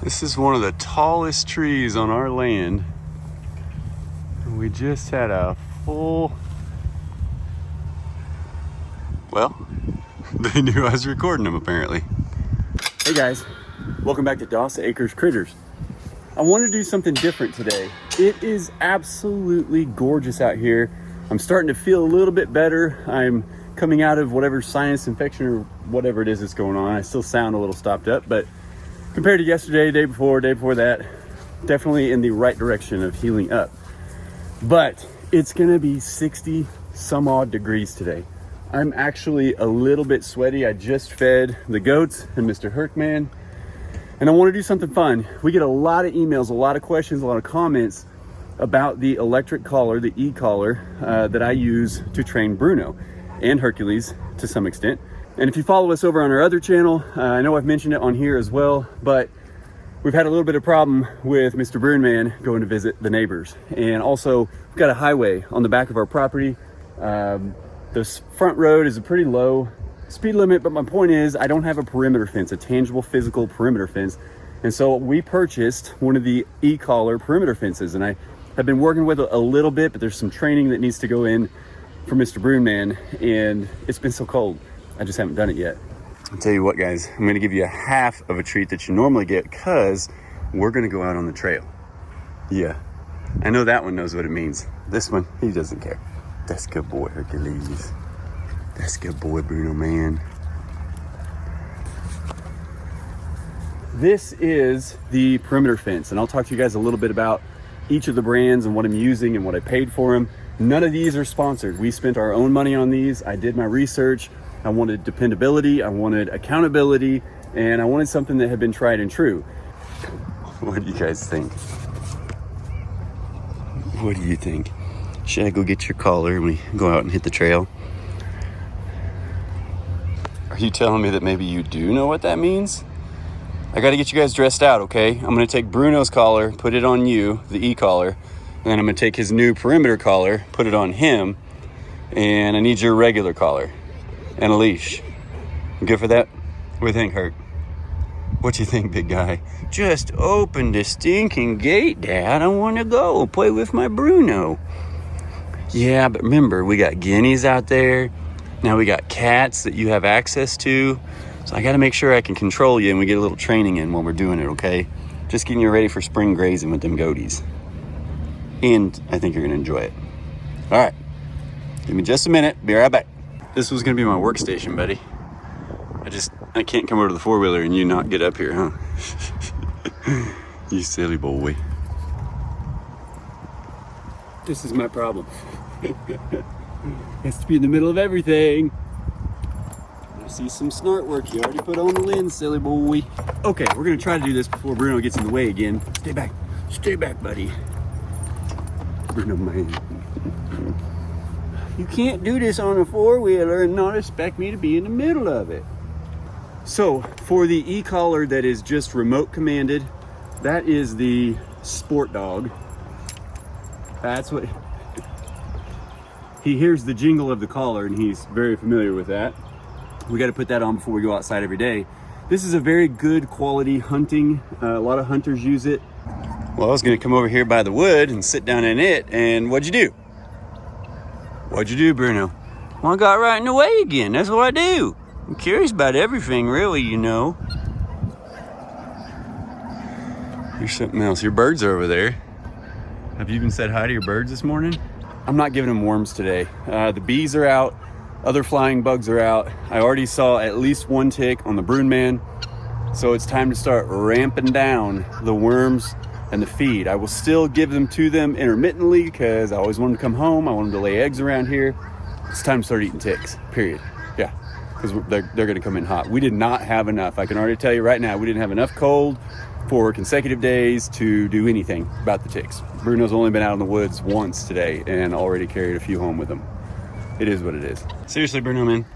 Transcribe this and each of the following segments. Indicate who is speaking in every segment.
Speaker 1: This is one of the tallest trees on our land. We just had a full, well, they knew I was recording them apparently. Hey guys, welcome back to Doss Acres Critters. I want to do something different today. It is absolutely gorgeous out here. I'm starting to feel a little bit better. I'm coming out of whatever sinus infection or whatever it is that's going on. I still sound a little stopped up, but compared to yesterday, day before that, definitely in the right direction of healing up. But it's gonna be 60 some odd degrees today. I'm actually a little bit sweaty. I just fed the goats and Mr. Herkman, and I wanna do something fun. We get a lot of emails, a lot of questions, a lot of comments about the electric collar, the e-collar that I use to train Bruno and Hercules to some extent. And if you follow us over on our other channel, I know I've mentioned it on here as well, but we've had a little bit of problem with Mr. Broonman going to visit the neighbors. And also, we've got a highway on the back of our property. This front road is a pretty low speed limit, but my point is I don't have a perimeter fence, a tangible physical perimeter fence. And so we purchased one of the e-collar perimeter fences, and I have been working with it a little bit, but there's some training that needs to go in for Mr. Broonman, and it's been so cold. I just haven't done it yet. I'll tell you what, guys, I'm gonna give you a half of a treat that you normally get because we're gonna go out on the trail. Yeah, I know that one knows what it means. This one, he doesn't care. That's good boy, Hercules. That's good boy, Bruno, man. This is the perimeter fence, and I'll talk to you guys a little bit about each of the brands and what I'm using and what I paid for them. None of these are sponsored. We spent our own money on these. I did my research. I wanted dependability, I wanted accountability, and I wanted something that had been tried and true. What do you guys think? What do you think? Should I go get your collar and we go out and hit the trail? Are you telling me that maybe you do know what that means? I gotta get you guys dressed out, okay? I'm gonna take Bruno's collar, put it on you, the e-collar, and then I'm gonna take his new perimeter collar, put it on him, and I need your regular collar and a leash. You good for that? What do you think, Herc? What do you think, big guy? Just open the stinking gate, Dad. I want to go play with my Bruno. Yeah, but remember, we got guineas out there. Now we got cats that you have access to. So I got to make sure I can control you and we get a little training in while we're doing it, okay? Just getting you ready for spring grazing with them goaties. And I think you're going to enjoy it. All right. Give me just a minute. Be right back. This was gonna be my workstation, buddy. I can't come over to the four-wheeler and you not get up here, huh? You silly boy. This is my problem. Has to be in the middle of everything. I see some snart work you already put on the lens, silly boy. Okay, we're gonna try to do this before Bruno gets in the way again. Stay back, buddy. Bruno, man. You can't do this on a four-wheeler and not expect me to be in the middle of it. So for the e-collar that is just remote commanded, that is the Sport Dog. That's what, he hears the jingle of the collar and he's very familiar with that. We got to put that on before we go outside every day. This is a very good quality hunting. A lot of hunters use it. Well, I was going to come over here by the wood and sit down in it, and what'd you do? What'd you do, Bruno? Well, I got right in the way again. That's what I do. I'm curious about everything, really, you know. Here's something else. Your birds are over there. Have you even said hi to your birds this morning? I'm not giving them worms today. The bees are out. Other flying bugs are out. I already saw at least one tick on the Broonman. So it's time to start ramping down the worms and the feed. I will still give them to them intermittently because I always want them to come home. I want them to lay eggs around here. It's time to start eating ticks, period. Yeah, because they're gonna come in hot. We did not have enough. I can already tell you right now, we didn't have enough cold for consecutive days to do anything about the ticks. Bruno's only been out in the woods once today and already carried a few home with him. It is what it is. Seriously, Bruno, man.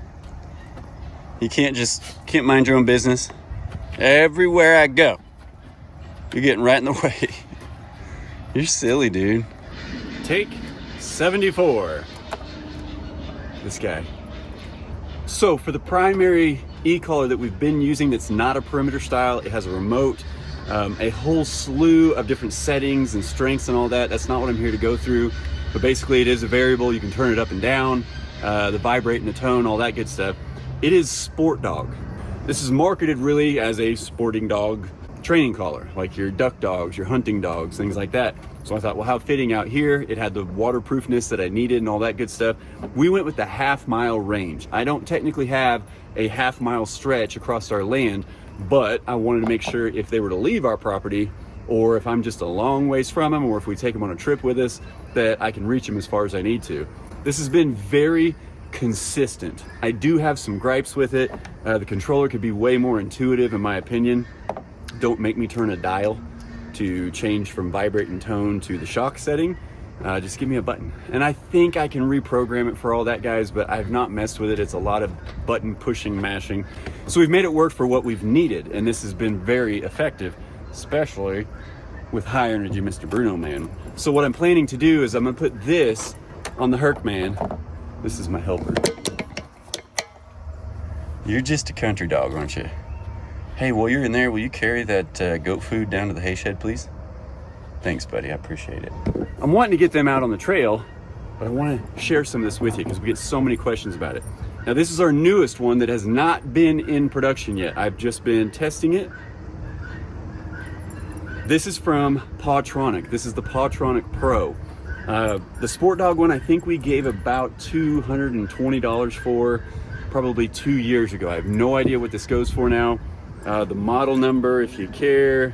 Speaker 1: You can't mind your own business. Everywhere I go, you're getting right in the way. You're silly, dude. Take 74. This guy. So for the primary e-collar that we've been using that's not a perimeter style, it has a remote. a whole slew of different settings and strengths and all that. That's not what I'm here to go through, but basically it is a variable. You can turn it up and down, the vibrate and the tone, all that good stuff. It is Sport Dog. This is marketed really as a sporting dog training collar, like your duck dogs, your hunting dogs, things like that. So I thought, well, how fitting out here. It had the waterproofness that I needed and all that good stuff. We went with the half-mile range. I don't technically have a half-mile stretch across our land, but I wanted to make sure if they were to leave our property, or if I'm just a long ways from them, or if we take them on a trip with us, that I can reach them as far as I need to. This has been very consistent. I do have some gripes with it. The controller could be way more intuitive in my opinion. Don't make me turn a dial to change from vibrate and tone to the shock setting. Just give me a button. And I think I can reprogram it for all that, guys, but I've not messed with it. It's a lot of button pushing, mashing. So we've made it work for what we've needed, and this has been very effective, especially with high energy Mr. Bruno Man. So what I'm planning to do is I'm gonna put this on the Herc Man. This is my helper. You're just a country dog, aren't you? Hey, while you're in there, will you carry that goat food down to the hay shed, please? Thanks, buddy, I appreciate it. I'm wanting to get them out on the trail, but I want to share some of this with you because we get so many questions about it. Now, this is our newest one that has not been in production yet. I've just been testing it. This is from Pawtronic. This is the Pawtronic Pro. The Sport Dog one, I think we gave about $220 for probably 2 years ago. I have no idea what this goes for now. The model number, if you care,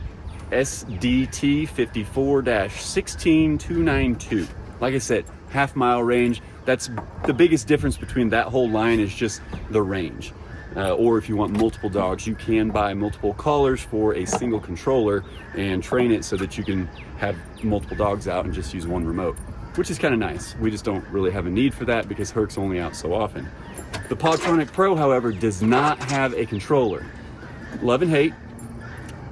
Speaker 1: SDT 54-16292. Like I said, half-mile range. That's the biggest difference between that whole line is just the range. Or if you want multiple dogs, you can buy multiple collars for a single controller and train it so that you can have multiple dogs out and just use one remote, which is kind of nice. We just don't really have a need for that because Herc's only out so often. The Pawtronic Pro, however, does not have a controller. Love and hate.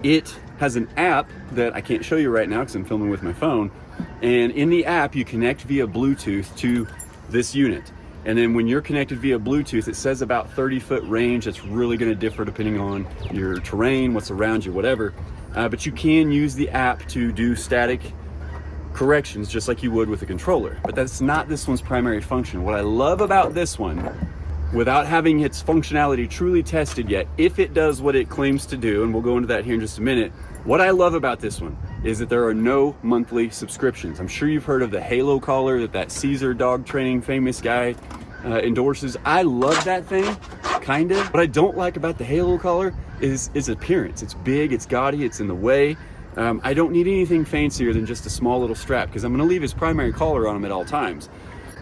Speaker 1: It has an app that I can't show you right now because I'm filming with my phone. And in the app, you connect via Bluetooth to this unit. And then when you're connected via Bluetooth, it says about 30-foot range. That's really going to differ depending on your terrain, what's around you, whatever. But you can use the app to do static corrections just like you would with a controller. But that's not this one's primary function. What I love about this one, without having its functionality truly tested yet, if it does what it claims to do, and we'll go into that here in just a minute, what I love about this one is that there are no monthly subscriptions. I'm sure you've heard of the Halo collar that Caesar dog training famous guy endorses. I love that thing, kind of. What I don't like about the Halo collar is its appearance. It's big, it's gaudy, it's in the way. I don't need anything fancier than just a small little strap because I'm gonna leave his primary collar on him at all times.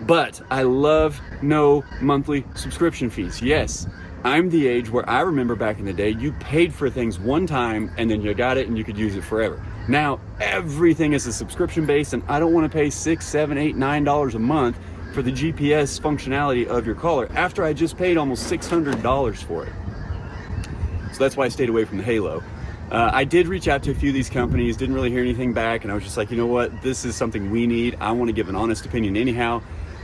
Speaker 1: But I love no monthly subscription fees. Yes, I'm the age where I remember back in the day, you paid for things one time and then you got it and you could use it forever. Now, everything is a subscription based and I don't want to pay $6, $7, $8, $9 a month for the GPS functionality of your collar after I just paid almost $600 for it. So that's why I stayed away from the Halo. I did reach out to a few of these companies, didn't really hear anything back, and I was just like, you know what, this is something we need. I want to give an honest opinion anyhow.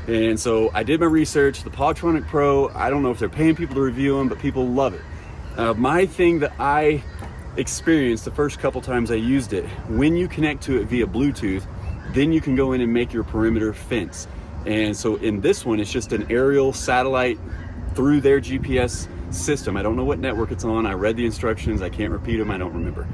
Speaker 1: And so I did my research. The Pawtronic Pro, I don't know if they're paying people to review them, but people love it. My thing that I experienced the first couple times I used it, when you connect to it via Bluetooth, then you can go in and make your perimeter fence. And so in this one, it's just an aerial satellite through their GPS system. I don't know what network it's on. I read the instructions. I can't repeat them. I don't remember.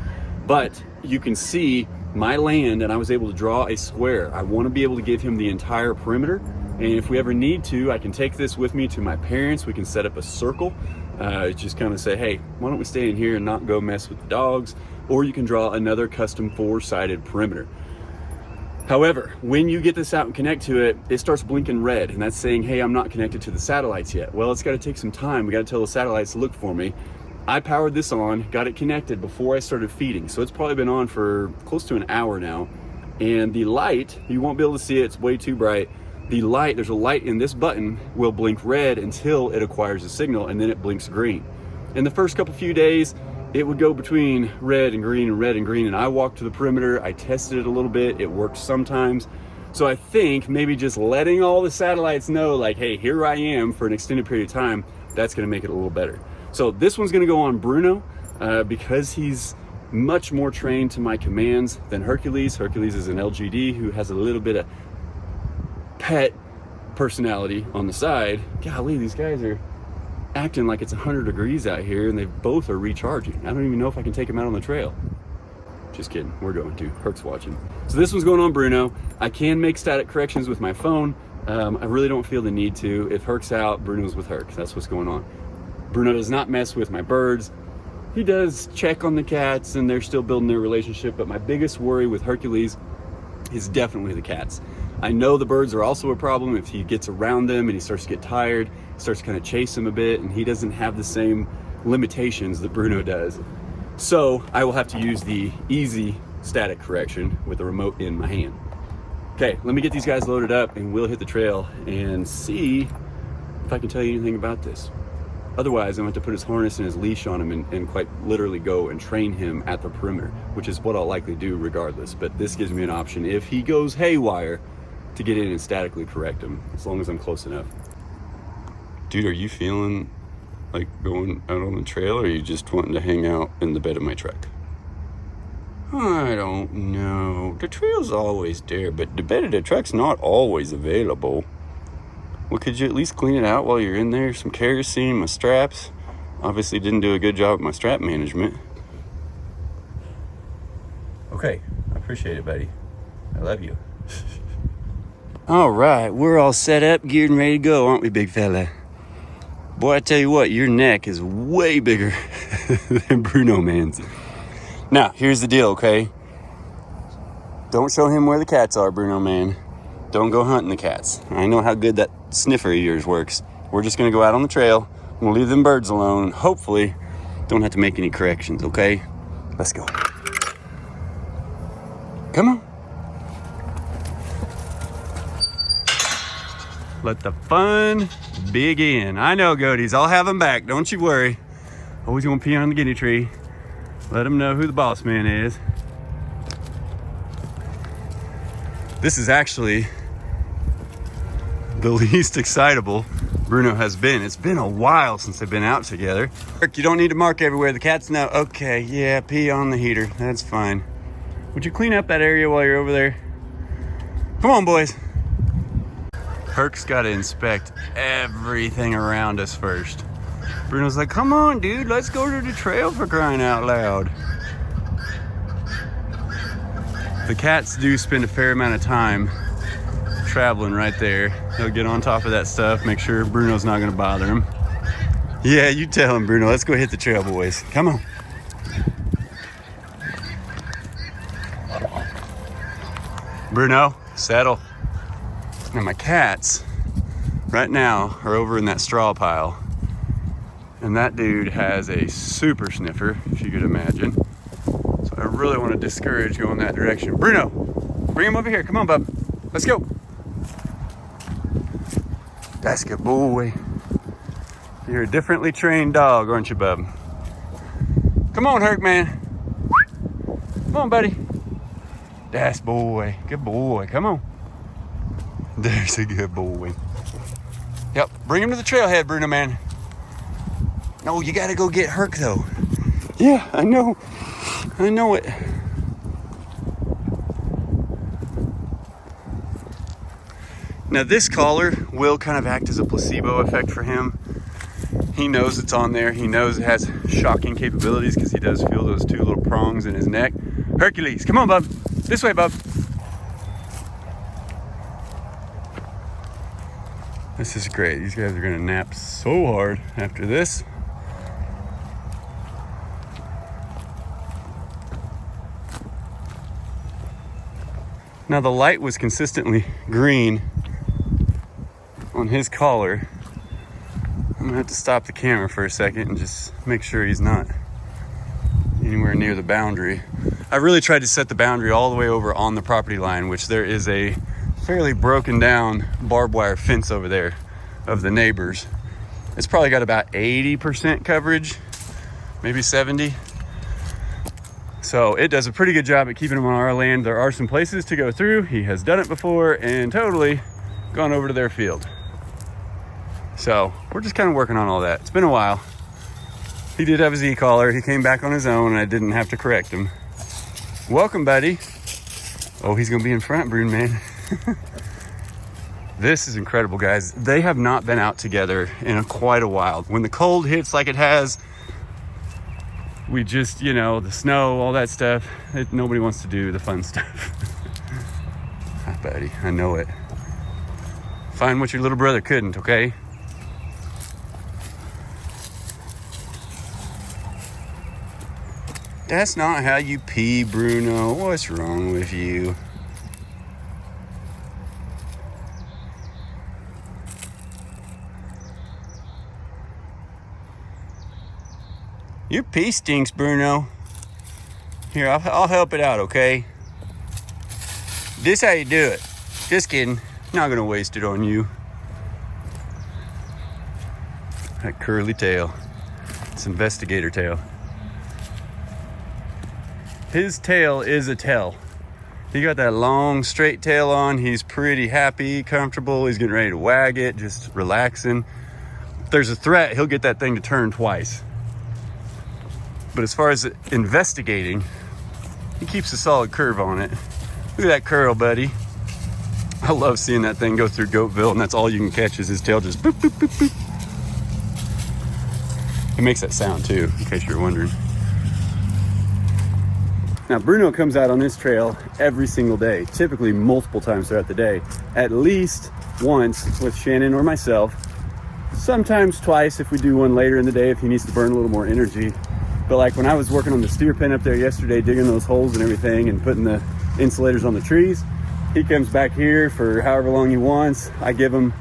Speaker 1: But you can see my land and I was able to draw a square. I want to be able to give him the entire perimeter. And if we ever need to, I can take this with me to my parents. We can set up a circle. Just kind of say, hey, why don't we stay in here and not go mess with the dogs? Or you can draw another custom 4-sided perimeter. However, when you get this out and connect to it, it starts blinking red, and that's saying, hey, I'm not connected to the satellites yet. Well, it's got to take some time. We got to tell the satellites to look for me. I powered this on, got it connected before I started feeding. So it's probably been on for close to an hour now. And the light, you won't be able to see it. It's way too bright. The light, there's a light in this button, will blink red until it acquires a signal, and then it blinks green. In the first few days, it would go between red and green and red and green, and I walked to the perimeter. I tested it a little bit. It worked sometimes. So I think maybe just letting all the satellites know, like, hey, here I am for an extended period of time, that's going to make it a little better. So this one's going to go on Bruno because he's much more trained to my commands than Hercules. Hercules is an LGD who has a little bit of pet personality on the side. Golly, these guys are acting like it's 100 degrees out here, and they both are recharging. I don't even know if I can take them out on the trail. Just kidding, we're going to. Herc's watching. So this one's going on Bruno. I can make static corrections with my phone. I really don't feel the need to. If Herc's out, Bruno's with Herc. That's what's going on. Bruno does not mess with my birds. He does check on the cats, and they're still building their relationship, but my biggest worry with Hercules is definitely the cats. I know the birds are also a problem. If he gets around them and he starts to get tired, starts to kind of chase them a bit, and he doesn't have the same limitations that Bruno does. So I will have to use the easy static correction with the remote in my hand. Okay, let me get these guys loaded up and we'll hit the trail and see if I can tell you anything about this. Otherwise, I'm going to have to put his harness and his leash on him and quite literally go and train him at the perimeter, which is what I'll likely do regardless. But this gives me an option if he goes haywire to get in and statically correct him, as long as I'm close enough. Dude, are you feeling like going out on the trail, or are you just wanting to hang out in the bed of my truck? I don't know. The trail's always there, but the bed of the truck's not always available. Well, could you at least clean it out while you're in there? Some kerosene, my straps. Obviously didn't do a good job with my strap management. Okay, I appreciate it, buddy. I love you. All right, we're all set up, geared and ready to go, aren't we, big fella? Boy, I tell you what, your neck is way bigger than Bruno man's. Now, here's the deal, okay? Don't show him where the cats are, Bruno man. Don't go hunting the cats. I know how good that sniffer of yours works. We're just gonna go out on the trail. We'll leave them birds alone, and hopefully don't have to make any corrections, okay? Let's go. Come on. Let the fun begin. I know, goaties. I'll have them back. Don't you worry. Always gonna pee on the guinea tree. Let them know who the boss man is. This is actually the least excitable Bruno has been. It's been a while since they've been out together. You don't need to mark everywhere. The cats know. Okay, yeah, pee on the heater. That's fine. Would you clean up that area while you're over there? Come on, boys. Herc's got to inspect everything around us first. Bruno's like, come on, dude, let's go to the trail, for crying out loud. The cats do spend a fair amount of time traveling right there. They'll get on top of that stuff, make sure Bruno's not gonna bother him. Yeah, you tell him, Bruno. Let's go hit the trail, boys. Come on. Bruno, settle. Now my cats right now are over in that straw pile, and that dude has a super sniffer, if you could imagine. So I really want to discourage going that direction. Bruno, bring him over here. Come on, bub. Let's go. That's good boy. You're a differently trained dog, aren't you, bub? Come on, Herc, man. Come on, buddy. That's boy. Good boy. Come on. There's a good boy. Yep, bring him to the trailhead, Bruno, man. No, you gotta go get Herc, though. Yeah, I know. I know it. Now, this collar will kind of act as a placebo effect for him. He knows it's on there. He knows it has shocking capabilities because he does feel those two little prongs in his neck. Hercules, come on, bub. This way, bub. This is great. These guys are gonna nap so hard after this. Now the light was consistently green on his collar. I'm gonna have to stop the camera for a second and just make sure he's not anywhere near the boundary. I really tried to set the boundary all the way over on the property line, which there is a fairly broken down barbed wire fence over there of the neighbors. It's probably got about 80% coverage, maybe 70. So it does a pretty good job at keeping him on our land. There are some places to go through. He has done it before and totally gone over to their field. So we're just kind of working on all that. It's been a while. He did have his e-collar. He came back on his own and I didn't have to correct him. Welcome, buddy. Oh, he's gonna be in front, Brune man. This is incredible, guys. They have not been out together in quite a while. When the cold hits like it has, we just, you know, the snow, all that stuff, nobody wants to do the fun stuff. Hi, buddy, I know it. Find what your little brother couldn't, okay? That's not how you pee, Bruno. What's wrong with you? Your pee stinks, Bruno. Here, I'll help it out, okay? This how you do it. Just kidding. Not gonna waste it on you. That curly tail. It's investigator tail. His tail is a tail. He got that long, straight tail on. He's pretty happy, comfortable. He's getting ready to wag it, just relaxing. If there's a threat, he'll get that thing to turn twice. But as far as investigating, he keeps a solid curve on it. Look at that curl, buddy. I love seeing that thing go through Goatville, and that's all you can catch is his tail just boop, boop, boop, boop. It makes that sound too, in case you're wondering. Now, Bruno comes out on this trail every single day, typically multiple times throughout the day, at least once with Shannon or myself, sometimes twice if we do one later in the day if he needs to burn a little more energy. But like when I was working on the steer pen up there yesterday, digging those holes and everything and putting the insulators on the trees, he comes back here for however long he wants. I give him,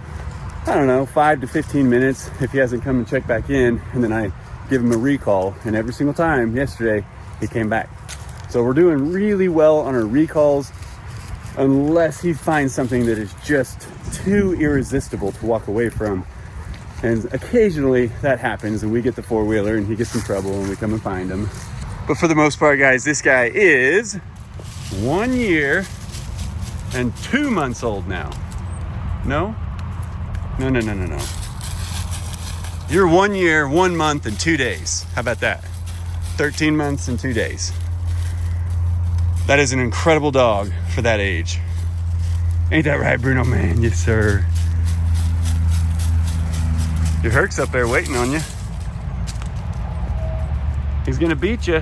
Speaker 1: I don't know, 5 to 15 minutes if he hasn't come and checked back in, and then I give him a recall. And every single time yesterday, he came back. So we're doing really well on our recalls, unless he finds something that is just too irresistible to walk away from. And occasionally that happens and we get the four-wheeler and he gets in trouble and we come and find him. But for the most part, guys, this guy is 1 year and 2 months old now. No? No. You're 1 year, 1 month, and 2 days. How about that? 13 months and 2 days. That is an incredible dog for that age. Ain't that right, Bruno, man? Yes, sir. Your Herc's up there waiting on you. He's gonna beat you.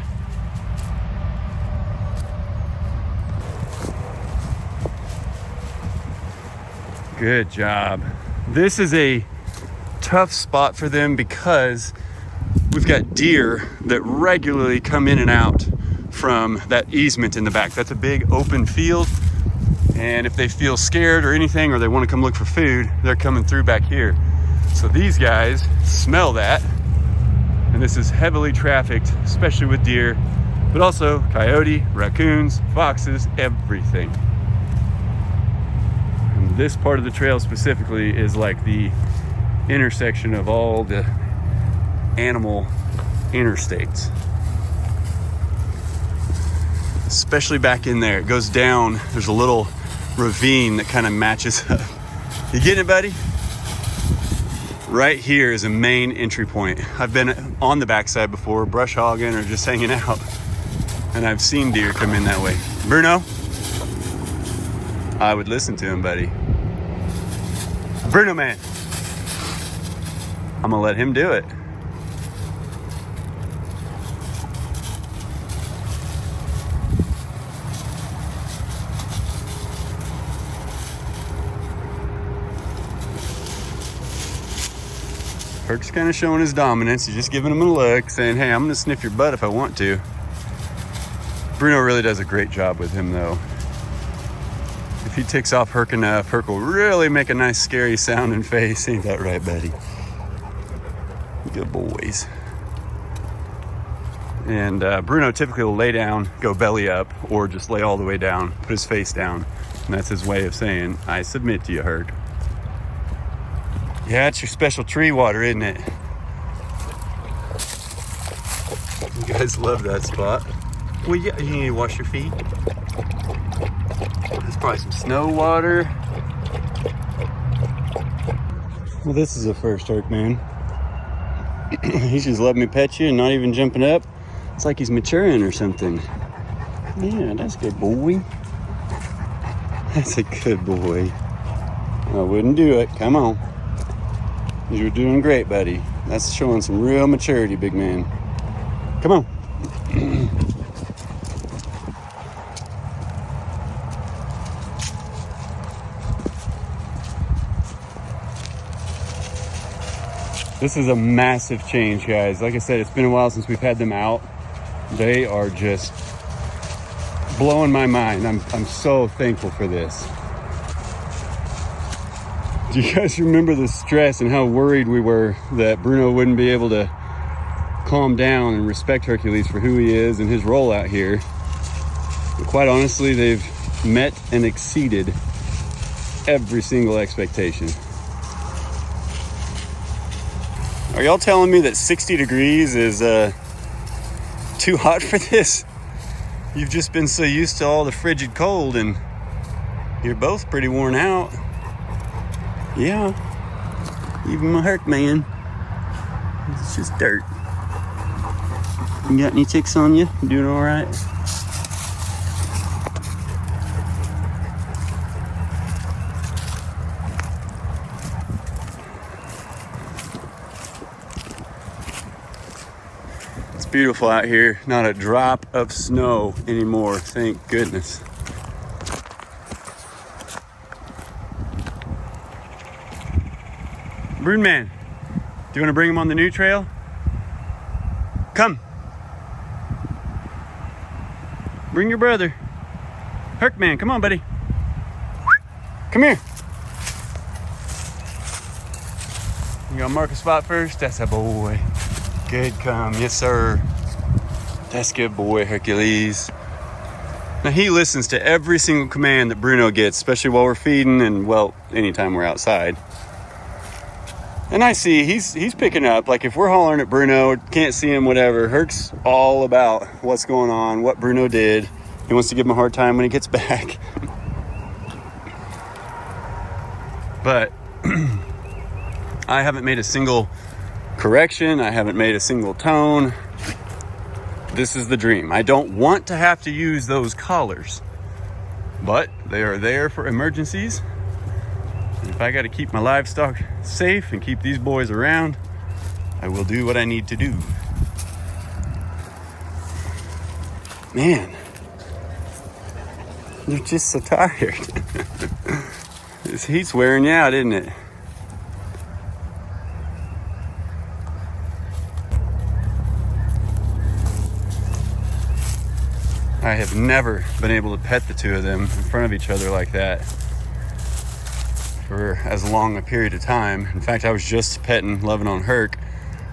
Speaker 1: Good job. This is a tough spot for them because we've got deer that regularly come in and out from that easement in the back. That's a big open field, and if they feel scared or anything, or they want to come look for food, they're coming through back here. So these guys smell that, and this is heavily trafficked, especially with deer, but also coyote, raccoons, foxes, everything. And this part of the trail specifically is like the intersection of all the animal interstates. Especially back in there, it goes down, there's a little ravine that kind of matches up. You getting it, buddy? Right here is a main entry point. I've been on the backside before, brush hogging or just hanging out, and I've seen deer come in that way. Bruno, I would listen to him, buddy. Bruno, man. I'm gonna let him do it. Herc's kind of showing his dominance. He's just giving him a look, saying, hey, I'm going to sniff your butt if I want to. Bruno really does a great job with him, though. If he ticks off Herc enough, Herc will really make a nice, scary sounding face. Ain't that right, buddy? Good boys. And Bruno typically will lay down, go belly up, or just lay all the way down, put his face down. And that's his way of saying, I submit to you, Herc. Yeah, it's your special tree water, isn't it? You guys love that spot. Well, yeah, you need to wash your feet. There's probably some snow water. Well, this is a first, Herc, man. He's just letting me pet you and not even jumping up. It's like he's maturing or something. Yeah, that's a good boy. That's a good boy. I wouldn't do it. Come on. You're doing great, buddy. That's showing some real maturity, big man. Come on. This is a massive change, guys. Like I said, it's been a while since we've had them out. They are just blowing my mind. I'm so thankful for this. Do you guys remember the stress and how worried we were that Bruno wouldn't be able to calm down and respect Hercules for who he is and his role out here? But quite honestly, they've met and exceeded every single expectation. Are y'all telling me that 60 degrees is too hot for this? You've just been so used to all the frigid cold and you're both pretty worn out. Yeah, even my Herc man. It's just dirt. You got any ticks on you? You doing all right? It's beautiful out here. Not a drop of snow anymore, thank goodness. Broon man, do you want to bring him on the new trail? Come. Bring your brother. Herc man, come on, buddy. Come here. You gonna mark a spot first? That's a boy. Good come, yes sir. That's good boy, Hercules. Now he listens to every single command that Bruno gets, especially while we're feeding and, well, anytime we're outside. And I see he's picking up. Like if we're hollering at Bruno, can't see him, whatever, Herc's all about what's going on, what Bruno did. He wants to give him a hard time when he gets back. But I haven't made a single correction. I haven't made a single tone. This is the dream. I don't want to have to use those collars, but they are there for emergencies. And if I got to keep my livestock safe and keep these boys around, I will do what I need to do. Man, they're just so tired. This heat's wearing you out, isn't it? I have never been able to pet the two of them in front of each other like that for as long a period of time. In fact, I was just petting, loving on Herc,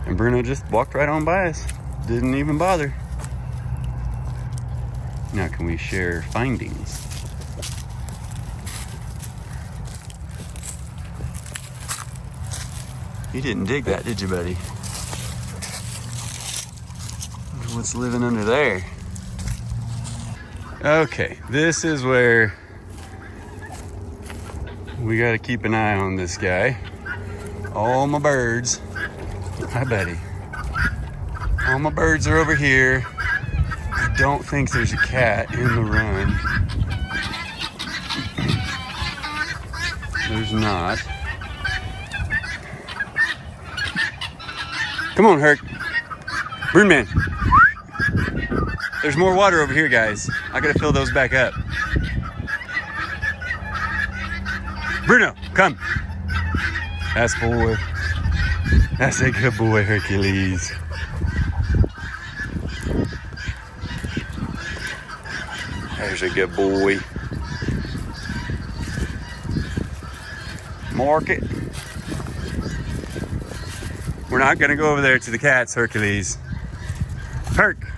Speaker 1: and Bruno just walked right on by us. Didn't even bother. Now, can we share findings? You didn't dig that, did you, buddy? What's living under there? Okay, this is where we got to keep an eye on this guy. All my birds, hi buddy. All my birds are over here. I don't think there's a cat in the run. There's not. Come on, Herc. Broon man. There's more water over here, guys. I gotta fill those back up. Bruno, come. That's boy. That's a good boy, Hercules. There's a good boy. Mark it. We're not gonna go over there to the cats, Hercules. Herc.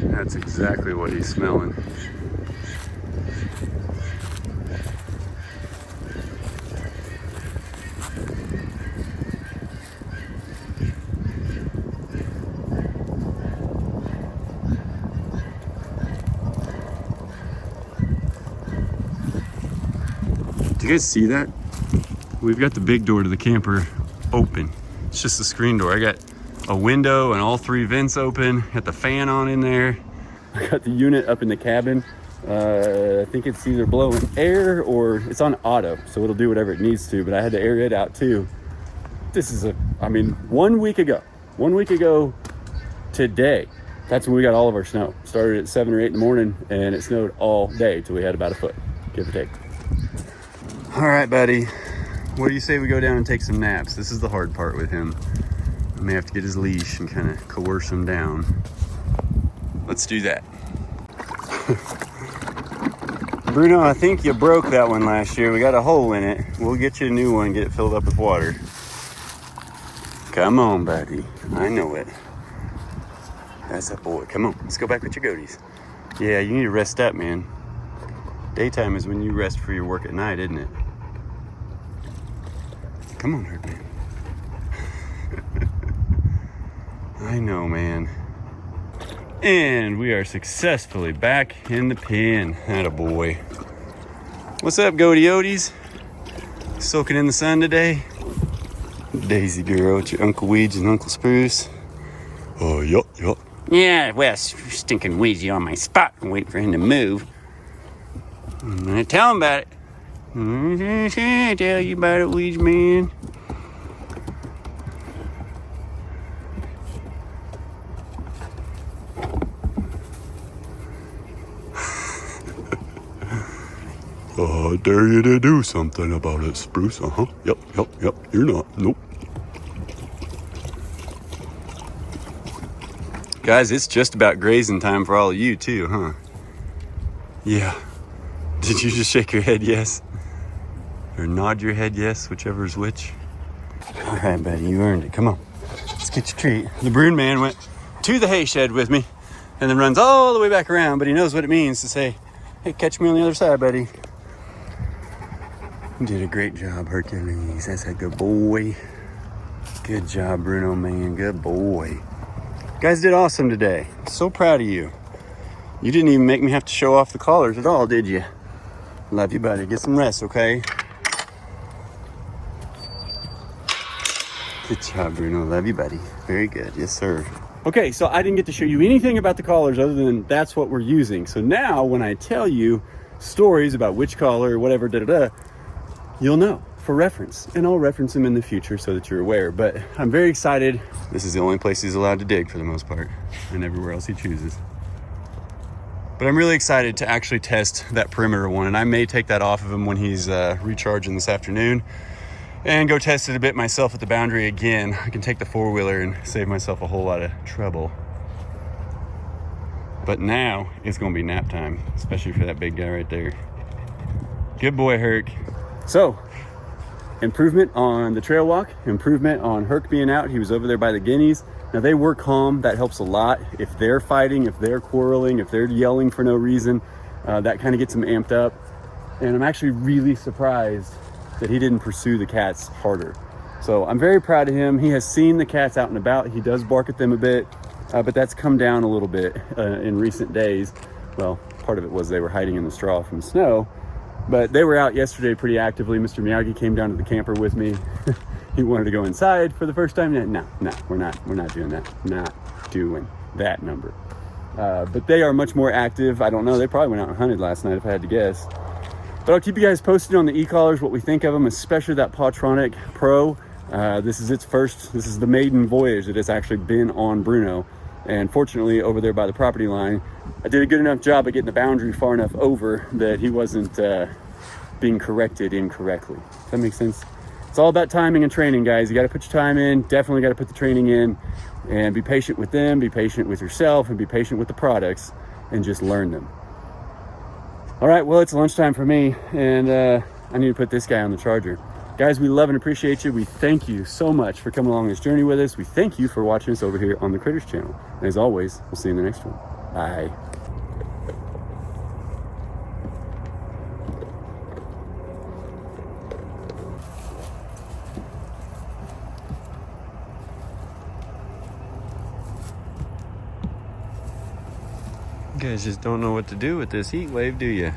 Speaker 1: That's exactly what he's smelling. Do you guys see that? We've got the big door to the camper open. It's just the screen door. I got a window and all 3 vents open. Got the fan on in there. I got the unit up in the cabin. I think it's either blowing air or it's on auto, so it'll do whatever it needs to, but I had to air it out too. This is 1 week ago today, that's when we got all of our snow. Started at 7 or 8 in the morning, and it snowed all day till we had about a foot, give or take. All right, buddy. What do you say we go down and take some naps? This is the hard part with him. I may have to get his leash and kind of coerce him down. Let's do that. Bruno, I think you broke that one last year. We got a hole in it. We'll get you a new one, get it filled up with water. Come on, buddy. I know it. That's a boy. Come on, let's go back with your goatees. Yeah, you need to rest up, man. Daytime is when you rest for your work at night, isn't it? Come on, herd man. I know, man. And we are successfully back in the pen. Atta boy. What's up, goaty oties? Soaking in the sun today? Daisy girl, it's your Uncle Weeds and Uncle Spruce. Oh, yup. Yeah, well, stinking Weezy on my spot. I'm waiting for him to move. I'm gonna tell him about it. I tell you about it, Weeds man. I dare you to do something about it, Spruce. Yep. You're not. Nope. Guys, it's just about grazing time for all of you too, huh? Yeah. Did you just shake your head yes? Or nod your head yes, whichever is which? All right, buddy, you earned it. Come on. Let's get your treat. The Bruin man went to the hay shed with me and then runs all the way back around, but he knows what it means to say, hey, catch me on the other side, buddy. You did a great job, Hercules. That's a good boy. Good job, Bruno, man. Good boy. You guys did awesome today. So proud of you. You didn't even make me have to show off the collars at all, did you? Love you, buddy. Get some rest, okay? Good job, Bruno. Love you, buddy. Very good. Yes, sir. Okay, so I didn't get to show you anything about the collars other than that's what we're using. So now when I tell you stories about which collar, whatever, you'll know for reference. And I'll reference them in the future so that you're aware. But I'm very excited. This is the only place he's allowed to dig for the most part, and everywhere else he chooses. But I'm really excited to actually test that perimeter one, and I may take that off of him when he's recharging this afternoon and go test it a bit myself at the boundary again. I can take the 4-wheeler and save myself a whole lot of trouble. But now it's gonna be nap time, especially for that big guy right there. Good boy, Herc. So, improvement on the trail walk, improvement on Herc being out. He was over there by the guineas. Now they were calm, that helps a lot. If they're fighting, if they're quarreling, if they're yelling for no reason, that kind of gets them amped up. And I'm actually really surprised that he didn't pursue the cats harder. So I'm very proud of him. He has seen the cats out and about. He does bark at them a bit, but that's come down a little bit in recent days. Well, part of it was they were hiding in the straw from the snow, but they were out yesterday pretty actively. Mr. Miyagi came down to the camper with me. He wanted to go inside for the first time. No, we're not doing that. Not doing that number. But they are much more active. I don't know. They probably went out and hunted last night if I had to guess. But I'll keep you guys posted on the e-collars, what we think of them, especially that Pawtronic Pro. This is the maiden voyage that it's actually been on Bruno. And fortunately, over there by the property line, I did a good enough job of getting the boundary far enough over that he wasn't being corrected incorrectly. Does that make sense? It's all about timing and training, guys. You got to put your time in. Definitely got to put the training in, and be patient with them, be patient with yourself, and be patient with the products, and just learn them. All right, well, it's lunchtime for me, and I need to put this guy on the charger. Guys, we love and appreciate you. We thank you so much for coming along this journey with us. We thank you for watching us over here on the Critters channel. And as always, we'll see you in the next one. Bye. You guys just don't know what to do with this heat wave, do you?